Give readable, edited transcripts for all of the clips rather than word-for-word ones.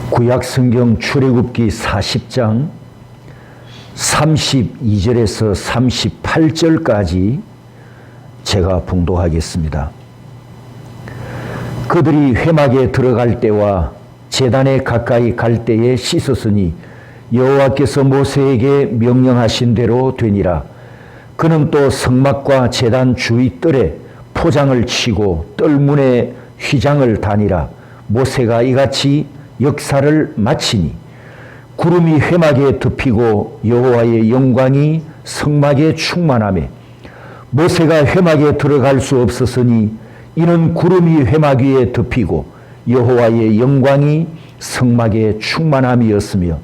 구약성경 출애굽기 40장 32절에서 38절까지 제가 봉독하겠습니다. 그들이 회막에 들어갈 때와 제단에 가까이 갈 때에 씻었으니 여호와께서 모세에게 명령하신 대로 되니라. 그는 또 성막과 제단 주위 뜰에 포장을 치고 뜰문에 휘장을 다니라. 모세가 이같이 역사를 마치니 구름이 회막에 덮이고 여호와의 영광이 성막에 충만하매 모세가 회막에 들어갈 수 없었으니 이는 구름이 회막 위에 덮이고 여호와의 영광이 성막에 충만함이었으며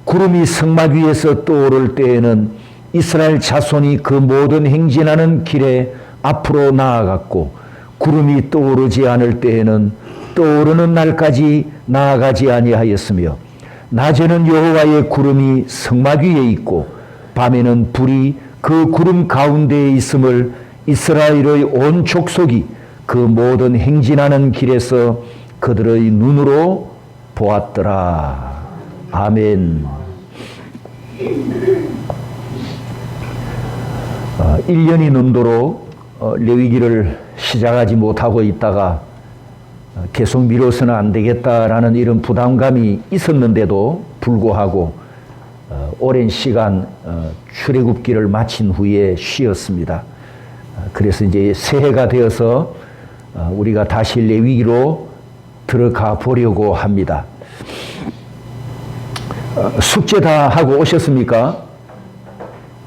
구름이 성막 위에서 떠오를 때에는 이스라엘 자손이 그 모든 행진하는 길에 앞으로 나아갔고 구름이 떠오르지 않을 때에는 떠오르는 날까지 나아가지 아니하였으며 낮에는 여호와의 구름이 성막 위에 있고 밤에는 불이 그 구름 가운데에 있음을 이스라엘의 온 족속이 그 모든 행진하는 길에서 그들의 눈으로 보았더라. 아멘. 1년이 넘도록 레위기를 시작하지 못하고 있다가 계속 미뤄서는 안 되겠다라는 이런 부담감이 있었는데도 불구하고 오랜 시간 출애굽기를 마친 후에 쉬었습니다. 그래서 이제 새해가 되어서 우리가 다시 레위기로 들어가 보려고 합니다. 숙제 다 하고 오셨습니까?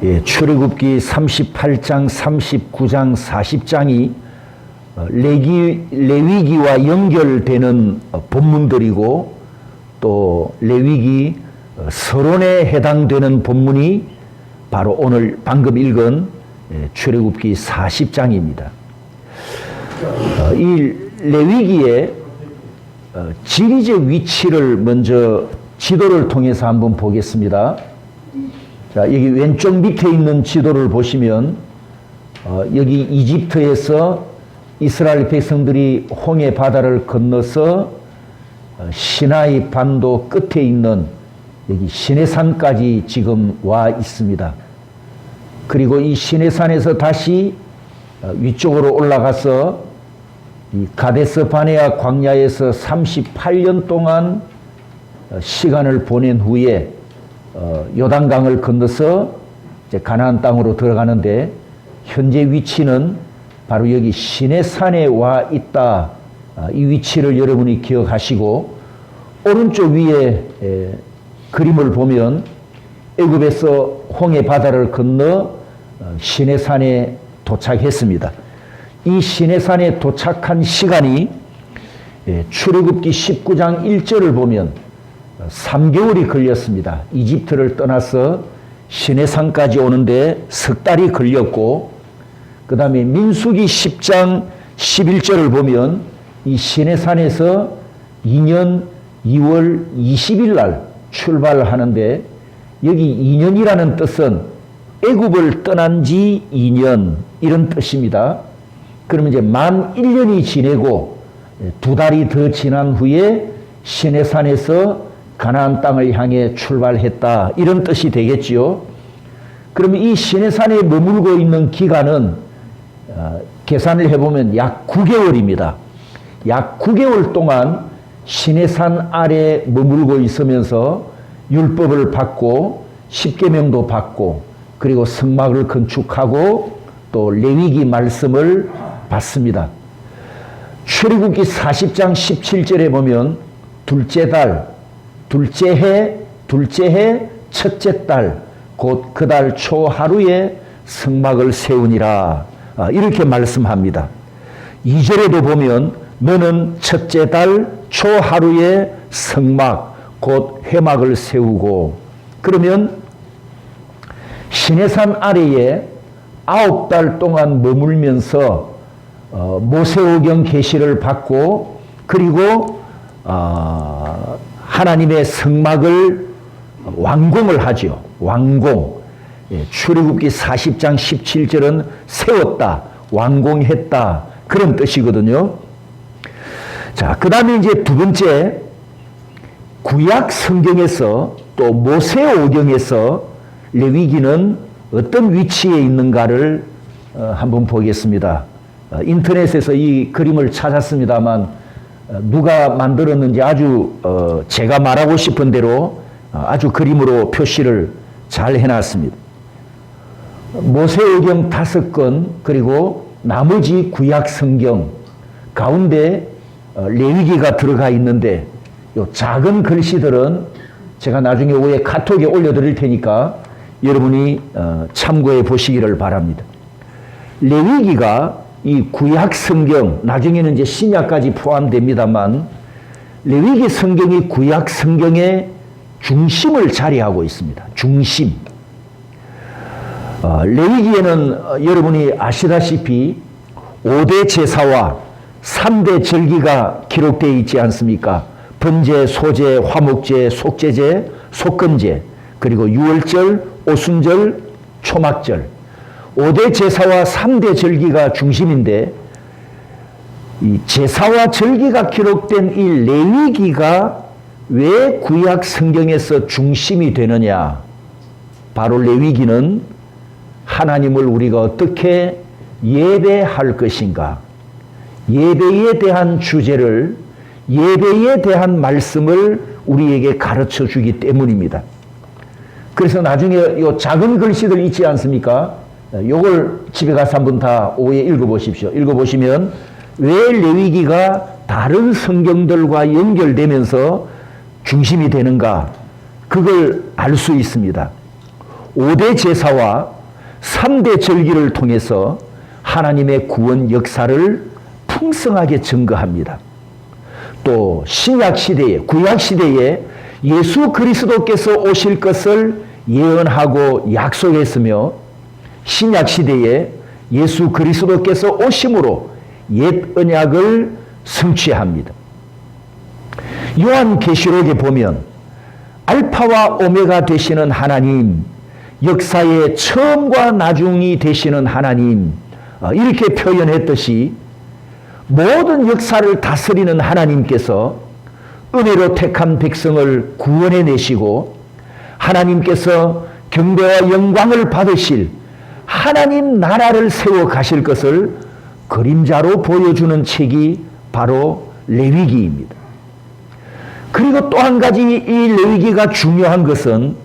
예, 출애굽기 38장, 39장, 40장이 레위기와 연결되는 본문들이고 또 레위기 서론에 해당되는 본문이 바로 오늘 방금 읽은 출애굽기 40장입니다. 이 레위기의 지리적 위치를 먼저 지도를 통해서 한번 보겠습니다. 자, 여기 왼쪽 밑에 있는 지도를 보시면 여기 이집트에서 이스라엘 백성들이 홍해 바다를 건너서 시나이 반도 끝에 있는 여기 시내산까지 지금 와 있습니다. 그리고 이 시내산에서 다시 위쪽으로 올라가서 이 가데스 바네아 광야에서 38년 동안 시간을 보낸 후에 요단강을 건너서 이제 가나안 땅으로 들어가는데 현재 위치는 바로 여기 시내산에 와 있다. 이 위치를 여러분이 기억하시고 오른쪽 위에 그림을 보면 애굽에서 홍해 바다를 건너 시내산에 도착했습니다. 이 시내산에 도착한 시간이 출애굽기 19장 1절을 보면 3개월이 걸렸습니다. 이집트를 떠나서 시내산까지 오는데 석 달이 걸렸고 그 다음에 민수기 10장 11절을 보면 이 시내산에서 2년 2월 20일 날 출발하는데 여기 2년이라는 뜻은 애굽을 떠난 지 2년 이런 뜻입니다. 그러면 이제 만 1년이 지내고 2달이 더 지난 후에 시내산에서 가나안 땅을 향해 출발했다 이런 뜻이 되겠지요. 그러면 이 시내산에 머물고 있는 기간은 계산을 해보면 약 9개월입니다. 약 9개월 동안 시내산 아래 머물고 있으면서 율법을 받고 십계명도 받고 그리고 성막을 건축하고 또 레위기 말씀을 받습니다. 출애굽기 40장 17절에 보면 둘째 달, 둘째 해, 첫째 달, 곧 그 달 초 하루에 성막을 세우니라. 이렇게 말씀합니다. 2절에도 보면 너는 첫째 달 초 하루에 성막, 곧 회막을 세우고 그러면 시내산 아래에 9달 동안 머물면서 모세오경 계시를 받고 그리고 하나님의 성막을 완공을 하죠. 완공. 출애굽기 40장 17절은 세웠다, 완공했다 그런 뜻이거든요. 자, 그 다음에 이제 두 번째 구약 성경에서 또 모세오경에서 레위기는 어떤 위치에 있는가를 한번 보겠습니다. 인터넷에서 이 그림을 찾았습니다만 누가 만들었는지 아주 제가 말하고 싶은 대로 아주 그림으로 표시를 잘 해놨습니다. 모세오경 5권 그리고 나머지 구약 성경 가운데 레위기가 들어가 있는데 요 작은 글씨들은 제가 나중에 오후에 카톡에 올려드릴 테니까 여러분이 참고해 보시기를 바랍니다. 레위기가 이 구약 성경, 나중에는 이제 신약까지 포함됩니다만 레위기 성경이 구약 성경의 중심을 자리하고 있습니다. 중심. 레위기에는 여러분이 아시다시피 5대 제사와 3대 절기가 기록되어 있지 않습니까? 번제, 소제, 화목제, 속제제, 속건제, 그리고 유월절, 오순절, 초막절. 5대 제사와 3대 절기가 중심인데 이 제사와 절기가 기록된 이 레위기가 왜 구약 성경에서 중심이 되느냐? 바로 레위기는 하나님을 우리가 어떻게 예배할 것인가? 예배에 대한 주제를, 예배에 대한 말씀을 우리에게 가르쳐 주기 때문입니다. 그래서 나중에 요 작은 글씨들 있지 않습니까? 요걸 집에 가서 한번 다 오후에 읽어보십시오. 읽어보시면 왜 레위기가 다른 성경들과 연결되면서 중심이 되는가? 그걸 알 수 있습니다. 5대 제사와 3대 절기를 통해서 하나님의 구원 역사를 풍성하게 증거합니다. 또 신약 시대에, 구약 시대에 예수 그리스도께서 오실 것을 예언하고 약속했으며 신약 시대에 예수 그리스도께서 오심으로 옛 언약을 성취합니다. 요한계시록에 보면 알파와 오메가 되시는 하나님, 역사의 처음과 나중이 되시는 하나님, 이렇게 표현했듯이 모든 역사를 다스리는 하나님께서 은혜로 택한 백성을 구원해내시고 하나님께서 경배와 영광을 받으실 하나님 나라를 세워 가실 것을 그림자로 보여주는 책이 바로 레위기입니다. 그리고 또 한 가지 이 레위기가 중요한 것은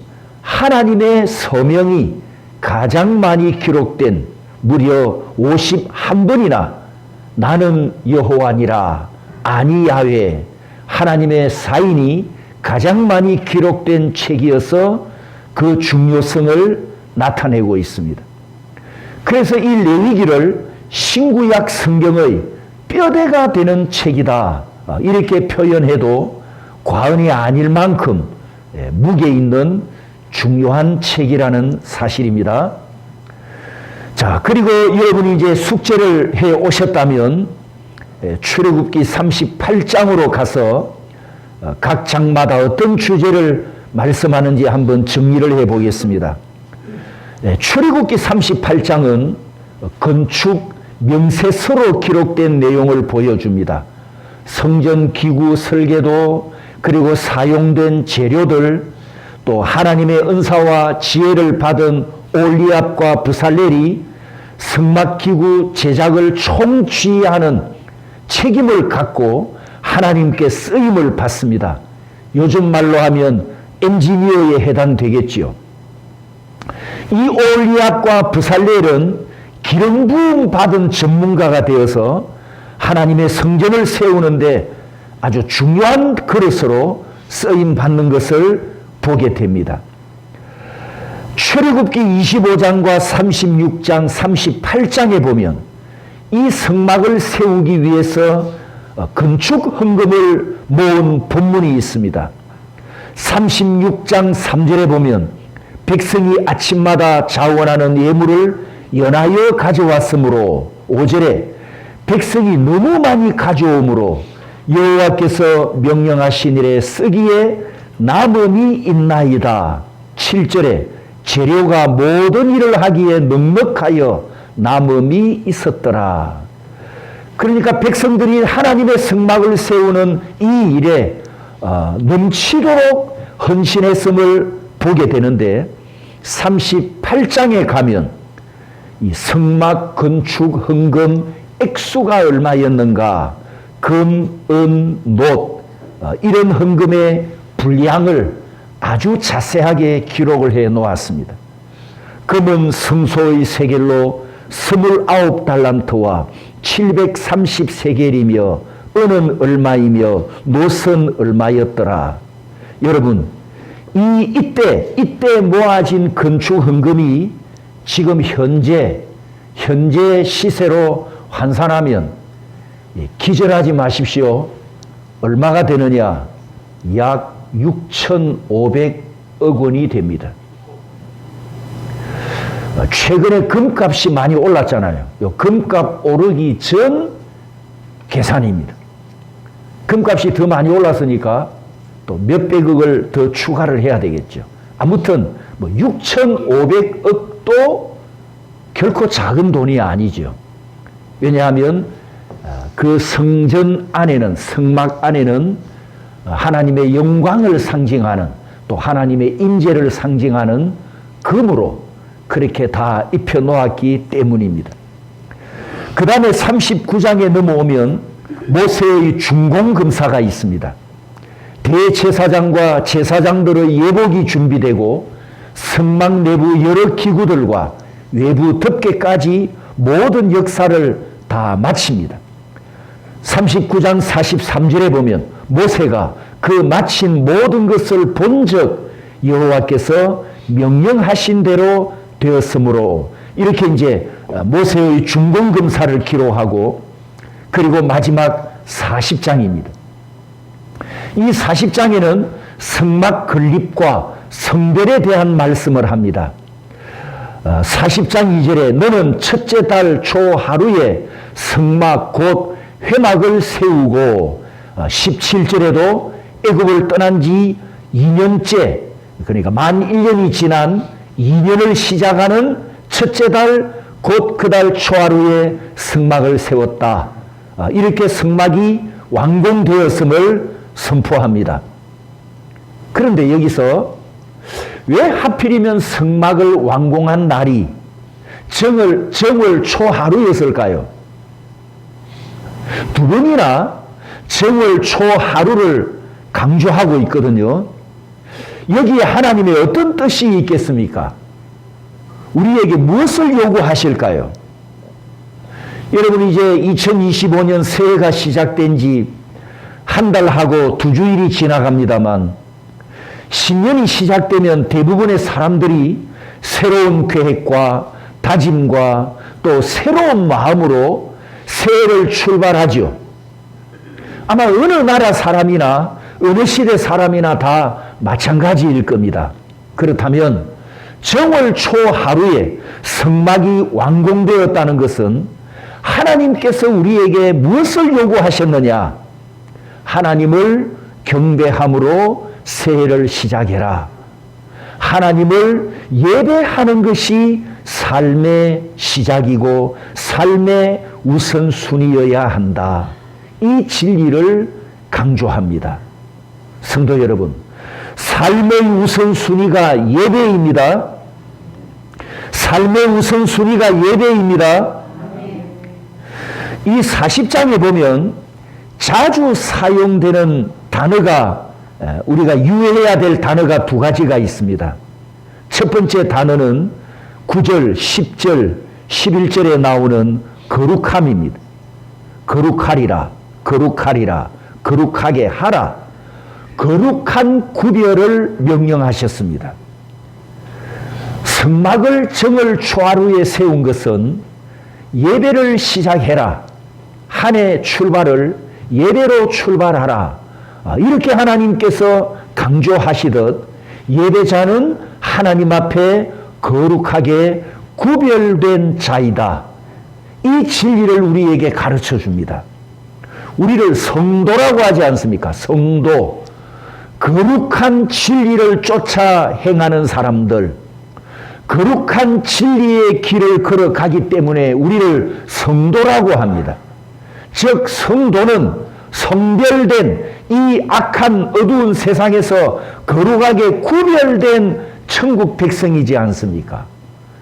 하나님의 서명이 가장 많이 기록된 무려 51번이나 나는 여호와니라 아니 야훼 하나님의 사인이 가장 많이 기록된 책이어서 그 중요성을 나타내고 있습니다. 그래서 이 레위기를 신구약 성경의 뼈대가 되는 책이다 이렇게 표현해도 과언이 아닐 만큼 무게 있는 중요한 책이라는 사실입니다. 자, 그리고 여러분이 이제 숙제를 해 오셨다면 출애굽기 38장으로 가서 각 장마다 어떤 주제를 말씀하는지 한번 정리를 해 보겠습니다. 출애굽기 38장은 건축 명세서로 기록된 내용을 보여줍니다. 성전 기구 설계도 그리고 사용된 재료들 또 하나님의 은사와 지혜를 받은 올리압과 브살렐이 성막기구 제작을 총지휘하는 책임을 갖고 하나님께 쓰임을 받습니다. 요즘 말로 하면 엔지니어에 해당되겠지요. 이 올리압과 브살렐은 기름 부음 받은 전문가가 되어서 하나님의 성전을 세우는데 아주 중요한 그릇으로 쓰임 받는 것을 보게 됩니다. 출애굽기 25장과 36장, 38장에 보면 이 성막을 세우기 위해서 건축 헌금을 모은 본문이 있습니다. 36장 3절에 보면 백성이 아침마다 자원하는 예물을 연하여 가져왔으므로 5절에 백성이 너무 많이 가져오므로 여호와께서 명령하신 일에 쓰기에 남음이 있나이다. 7절에 재료가 모든 일을 하기에 넉넉하여 남음이 있었더라. 그러니까 백성들이 하나님의 성막을 세우는 이 일에 넘치도록 헌신했음을 보게 되는데 38장에 가면 이 성막 건축 헌금 액수가 얼마였는가, 금, 은, 놋 이런 헌금의 분량을 아주 자세하게 기록을 해 놓았습니다. 금은 성소의 세겔로 29달란트와 730세겔이며 은은 얼마이며 놋은 얼마였더라. 여러분, 이때 모아진 건축 헌금이 지금 현재 시세로 환산하면 기절하지 마십시오. 얼마가 되느냐? 약 6,500억 원이 됩니다. 최근에 금값이 많이 올랐잖아요. 금값 오르기 전 계산입니다. 금값이 더 많이 올랐으니까 또 몇백억을 더 추가를 해야 되겠죠. 아무튼 6,500억도 결코 작은 돈이 아니죠. 왜냐하면 그 성전 안에는, 성막 안에는 하나님의 영광을 상징하는, 또 하나님의 임재를 상징하는 금으로 그렇게 다 입혀 놓았기 때문입니다. 그 다음에 39장에 넘어오면 모세의 중공검사가 있습니다. 대제사장과 제사장들의 예복이 준비되고 성막 내부 여러 기구들과 외부 덮개까지 모든 역사를 다 마칩니다. 39장 43절에 보면 모세가 그 마친 모든 것을 본즉 여호와께서 명령하신 대로 되었으므로, 이렇게 이제 모세의 중공검사를 기록하고, 그리고 마지막 40장입니다. 이 40장에는 성막 건립과 성별에 대한 말씀을 합니다. 40장 2절에 너는 첫째 달 초 하루에 성막 곧 회막을 세우고, 17절에도 애굽을 떠난 지 2년째, 그러니까 만 1년이 지난 2년을 시작하는 첫째 달 곧 그 달 초하루에 성막을 세웠다. 이렇게 성막이 완공되었음을 선포합니다. 그런데 여기서 왜 하필이면 성막을 완공한 날이 정월 초하루였을까요? 두 번이나 정월 초하루를 강조하고 있거든요. 여기에 하나님의 어떤 뜻이 있겠습니까? 우리에게 무엇을 요구하실까요? 여러분, 이제 2025년 새해가 시작된 지 한 달하고 2주일이 지나갑니다만, 신년이 시작되면 대부분의 사람들이 새로운 계획과 다짐과 또 새로운 마음으로 새해를 출발하죠. 아마 어느 나라 사람이나 어느 시대 사람이나 다 마찬가지일 겁니다. 그렇다면 정월 초 하루에 성막이 완공되었다는 것은 하나님께서 우리에게 무엇을 요구하셨느냐? 하나님을 경배함으로 새해를 시작해라. 하나님을 예배하는 것이 삶의 시작이고 삶의 우선순위여야 한다. 이 진리를 강조합니다. 성도 여러분, 삶의 우선순위가 예배입니다. 삶의 우선순위가 예배입니다. 이 40장에 보면 자주 사용되는 단어가, 우리가 유의해야 될 단어가 두 가지가 있습니다. 첫 번째 단어는 9절, 10절, 11절에 나오는 거룩함입니다. 거룩하리라, 거룩하리라, 거룩하게 하라. 거룩한 구별을 명령하셨습니다. 성막을 정월 초하루에 세운 것은 예배를 시작해라. 한 해 출발을 예배로 출발하라. 이렇게 하나님께서 강조하시듯 예배자는 하나님 앞에 거룩하게 구별된 자이다. 이 진리를 우리에게 가르쳐 줍니다. 우리를 성도라고 하지 않습니까? 성도. 거룩한 진리를 쫓아 행하는 사람들, 거룩한 진리의 길을 걸어가기 때문에 우리를 성도라고 합니다. 즉 성도는 성별된 이 악한 어두운 세상에서 거룩하게 구별된 천국 백성이지 않습니까?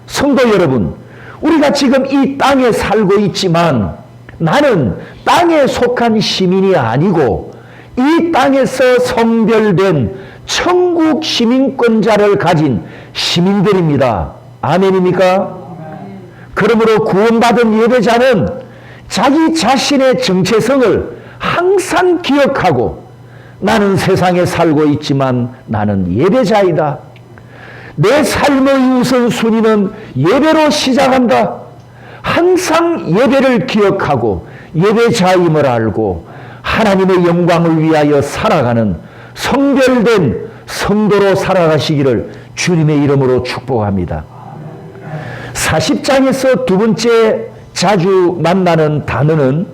성도 여러분, 우리가 지금 이 땅에 살고 있지만 나는 땅에 속한 시민이 아니고 이 땅에서 성별된 천국 시민권자를 가진 시민들입니다. 아멘입니까? 그러므로 구원받은 예배자는 자기 자신의 정체성을 항상 기억하고 나는 세상에 살고 있지만 나는 예배자이다. 내 삶의 우선순위는 예배로 시작한다. 항상 예배를 기억하고 예배자임을 알고 하나님의 영광을 위하여 살아가는 성별된 성도로 살아가시기를 주님의 이름으로 축복합니다. 40장에서 두 번째 자주 만나는 단어는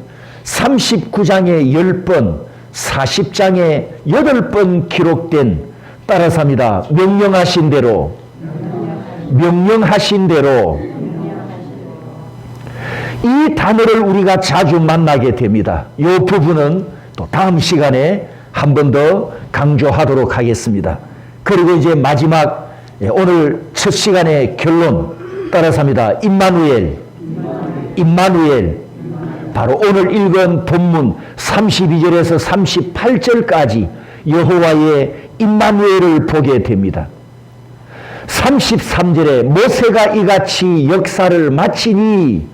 39장에 10번, 40장에 8번 기록된 따라서 합니다. 명령하신 대로, 명령하신 대로. 이 단어를 우리가 자주 만나게 됩니다. 이 부분은 또 다음 시간에 한 번 더 강조하도록 하겠습니다. 그리고 이제 마지막 오늘 첫 시간의 결론 따라서 합니다. 임마누엘, 임마누엘. 바로 오늘 읽은 본문 32절에서 38절까지 여호와의 임마누엘을 보게 됩니다. 33절에 모세가 이같이 역사를 마치니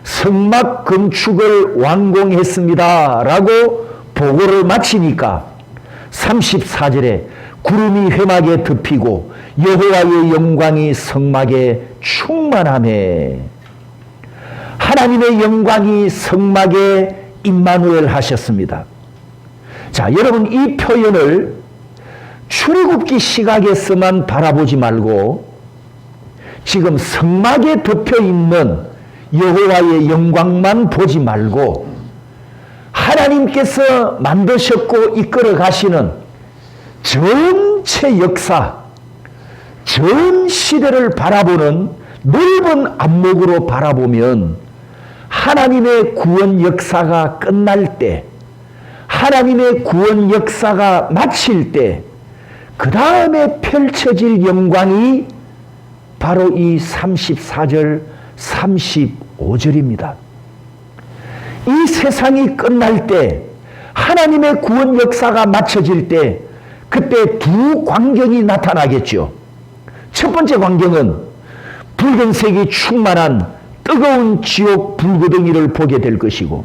성막 건축을 완공했습니다 라고 보고를 마치니까 34절에 구름이 회막에 덮이고 여호와의 영광이 성막에 충만하매 하나님의 영광이 성막에 임마누엘 하셨습니다. 자, 여러분 이 표현을 출애굽기 시각에서만 바라보지 말고 지금 성막에 덮여 있는 여호와의 영광만 보지 말고 하나님께서 만드셨고 이끌어 가시는 전체 역사, 전 시대를 바라보는 넓은 안목으로 바라보면 하나님의 구원 역사가 끝날 때, 하나님의 구원 역사가 마칠 때, 그 다음에 펼쳐질 영광이 바로 이 34절, 35절입니다. 이 세상이 끝날 때, 하나님의 구원 역사가 마쳐질 때, 그때 두 광경이 나타나겠죠. 첫 번째 광경은 붉은색이 충만한 뜨거운 지옥 불구덩이를 보게 될 것이고,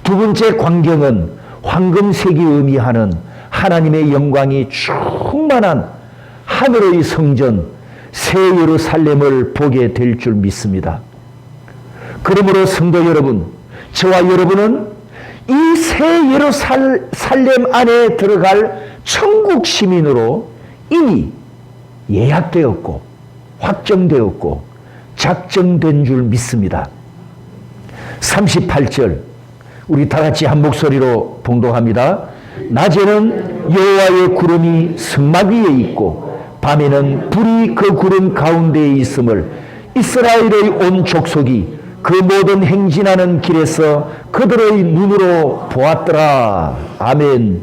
두 번째 광경은 황금색이 의미하는 하나님의 영광이 충만한 하늘의 성전 새 예루살렘을 보게 될 줄 믿습니다. 그러므로 성도 여러분, 저와 여러분은 이 새 예루살렘 안에 들어갈 천국 시민으로 이미 예약되었고 확정되었고 작정된 줄 믿습니다. 38절 우리 다 같이 한 목소리로 봉독합니다. 낮에는 여호와의 구름이 성막 위에 있고 밤에는 불이 그 구름 가운데에 있음을 이스라엘의 온 족속이 그 모든 행진하는 길에서 그들의 눈으로 보았더라. 아멘.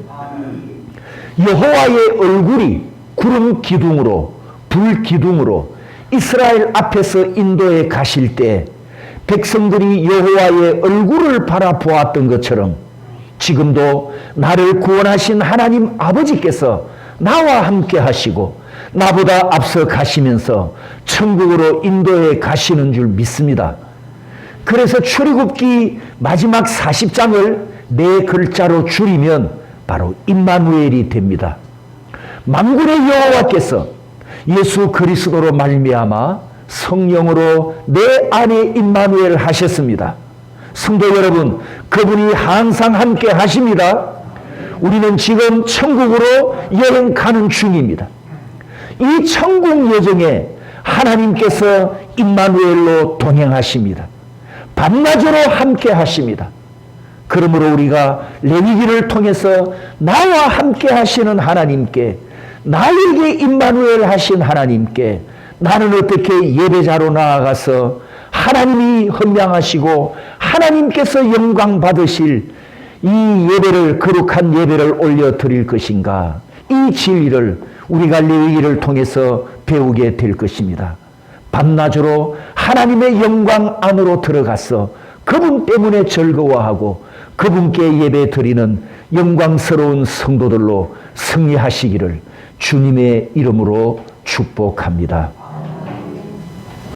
여호와의 얼굴이 구름 기둥으로 불 기둥으로 이스라엘 앞에서 인도에 가실 때 백성들이 여호와의 얼굴을 바라보았던 것처럼 지금도 나를 구원하신 하나님 아버지께서 나와 함께 하시고 나보다 앞서 가시면서 천국으로 인도에 가시는 줄 믿습니다. 그래서 출애굽기 마지막 40장을 네 글자로 줄이면 바로 임마누엘이 됩니다. 만군의 여호와께서 예수 그리스도로 말미암아 성령으로 내 안에 임마누엘 하셨습니다. 성도 여러분, 그분이 항상 함께 하십니다. 우리는 지금 천국으로 여행 가는 중입니다. 이 천국 여정에 하나님께서 임마누엘로 동행하십니다. 밤낮으로 함께 하십니다. 그러므로 우리가 레위기를 통해서 나와 함께 하시는 하나님께, 나에게 임마누엘 하신 하나님께 나는 어떻게 예배자로 나아가서 하나님이 헌명하시고 하나님께서 영광 받으실 이 예배를 거룩한 예배를 올려 드릴 것인가? 이 진리를 우리가 레위기를 통해서 배우게 될 것입니다. 밤낮으로 하나님의 영광 안으로 들어가서 그분 때문에 즐거워하고 그분께 예배 드리는 영광스러운 성도들로 승리하시기를 주님의 이름으로 축복합니다.